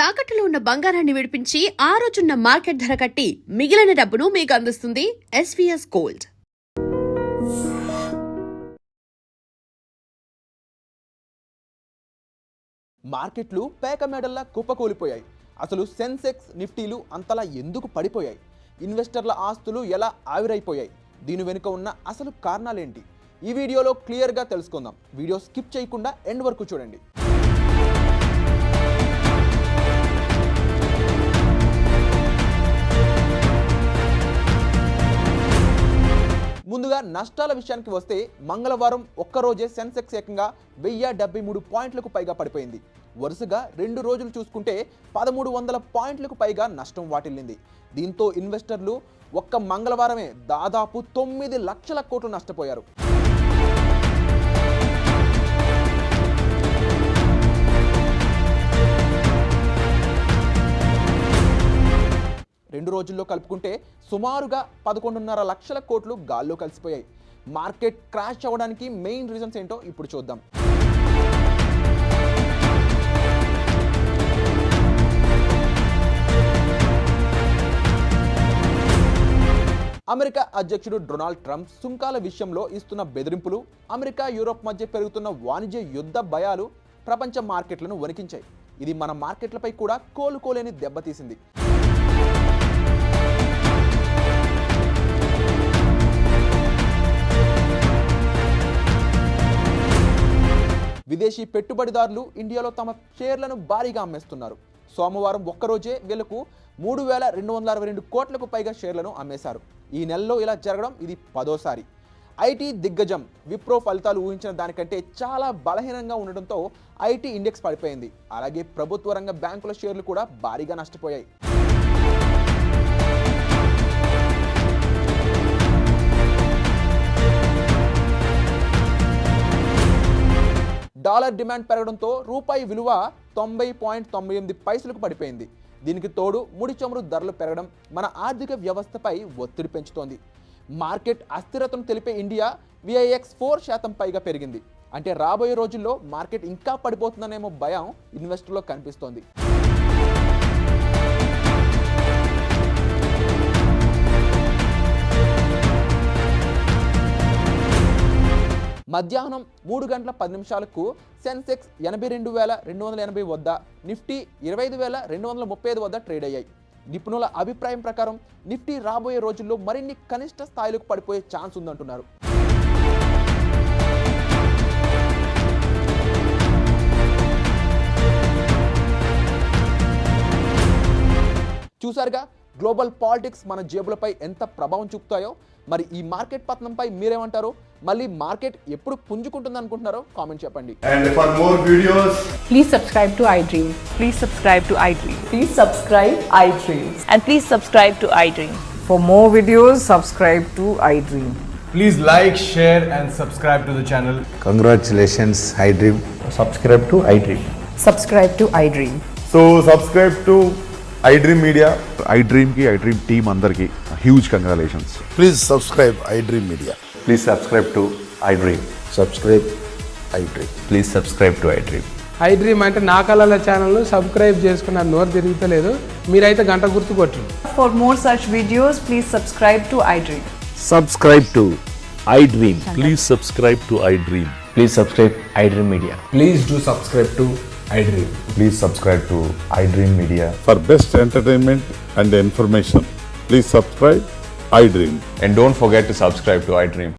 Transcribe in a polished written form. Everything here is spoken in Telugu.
తాకట్టులో ఉన్న బంగారాన్ని విడిపించి ఆ రోజున్న మార్కెట్ ధర కట్టి మిగిలిన డబ్బును మీకు అందిస్తుంది ఎస్వీఎస్ గోల్డ్. మార్కెట్లు పేక మెడల్లా కుప్పకూలిపోయాయి. అసలు సెన్సెక్స్ నిఫ్టీలు అంతలా ఎందుకు పడిపోయాయి? ఇన్వెస్టర్ల ఆస్తులు ఎలా ఆవిరైపోయాయి? దీని వెనుక ఉన్న అసలు కారణాలేంటి? ఈ వీడియోలో క్లియర్గా తెలుసుకుందాం. వీడియో స్కిప్ చేయకుండా ఎండ్ వరకు చూడండి. ముందుగా నష్టాల విషయానికి వస్తే మంగళవారం ఒక్కరోజే సెన్సెక్స్ ఏకంగా 1073 పాయింట్లకు పైగా పడిపోయింది. వరుసగా 2 రోజులు చూసుకుంటే 1300 పాయింట్లకు పైగా నష్టం వాటిల్లింది. దీంతో ఇన్వెస్టర్లు ఒక్క మంగళవారమే దాదాపు 9 లక్షల కోట్లు నష్టపోయారు. రెండు రోజుల్లో కలుపుకుంటే సుమారుగా 11.5 లక్షల కోట్లు గాల్లో కలిసిపోయాయి. మార్కెట్ క్రాష్ అవ్వడానికి మెయిన్ రీజన్స్ ఏంటో ఇప్పుడు చూద్దాం. అమెరికా అధ్యక్షుడు డొనాల్డ్ ట్రంప్ సుంకాల విషయంలో ఇస్తున్న బెదిరింపులు, అమెరికా యూరోప్ మధ్య పెరుగుతున్న వాణిజ్య యుద్ధ భయాలు ప్రపంచ మార్కెట్లను వణికించాయి. ఇది మన మార్కెట్లపై కూడా కోలుకోలేని దెబ్బతీసింది. విదేశీ పెట్టుబడిదారులు ఇండియాలో తమ షేర్లను భారీగా అమ్మేస్తున్నారు. సోమవారం ఒక్కరోజే వీళ్లకు 3262 కోట్లకు పైగా షేర్లను అమ్మేశారు. ఈ నెలలో ఇలా జరగడం ఇది 10వ. ఐటీ దిగ్గజం విప్రో ఫలితాలు ఊహించిన దానికంటే చాలా బలహీనంగా ఉండడంతో ఐటీ ఇండెక్స్ పడిపోయింది. అలాగే ప్రభుత్వ రంగ బ్యాంకుల షేర్లు కూడా భారీగా నష్టపోయాయి. డాలర్ డిమాండ్ పెరగడంతో రూపాయి విలువ 90.98 పైసలకు పడిపోయింది. దీనికి తోడు ముడి చమురు ధరలు పెరగడం మన ఆర్థిక వ్యవస్థపై ఒత్తిడి పెంచుతోంది. మార్కెట్ అస్థిరతను తెలిపే ఇండియా VIX 4% పైగా పెరిగింది. అంటే రాబోయే రోజుల్లో మార్కెట్ ఇంకా పడిపోతుందనేమో భయం ఇన్వెస్టర్లో కనిపిస్తోంది. మధ్యాహ్నం 3 గంటల 10 నిమిషాలకు సెన్సెక్స్ 82,280 వద్ద, నిఫ్టీ 25,235 వద్ద ట్రేడ్ అయ్యాయి. నిపుణుల అభిప్రాయం ప్రకారం నిఫ్టీ రాబోయే రోజుల్లో మరిన్ని కనిష్ట స్థాయిలకు పడిపోయే ఛాన్స్ ఉందంటున్నారు. చూసారుగా గ్లోబల్ పాలిటిక్స్ మన జేబులపై ఎంత ప్రభావం చూపుతాయో. మరి ఈ మార్కెట్ పతనంపై మీరేమంటారు? మళ్ళీ మార్కెట్ ఎప్పుడు పుంజుకుంటుంది అనుకుంటున్నారో కామెంట్ చెప్పండి. And for more videos, please subscribe to iDream. Please subscribe to iDream. Please subscribe iDream. And please subscribe to iDream. For more videos, subscribe to iDream. please like, share and subscribe to the channel. Congratulations, iDream. Subscribe to iDream. Subscribe to iDream. So subscribe to iDream Media. iDream team అందరికి huge congratulations. Please subscribe iDream Media. Please subscribe to iDream. Subscribe iDream. Please subscribe to iDream. iDream అంటే నా కళల ఛానల్ను సబ్స్క్రైబ్ చేసుకున్న నోరు తిరుగుతలేదు. మీరైతే గంట గుర్తు కొట్టండి. For more such videos, please subscribe to iDream. Subscribe to iDream. Please subscribe to iDream. Please subscribe iDream Media. Please do subscribe to iDream. Please subscribe to iDream Media. For best entertainment and information, please subscribe iDream. And don't forget to subscribe to iDream.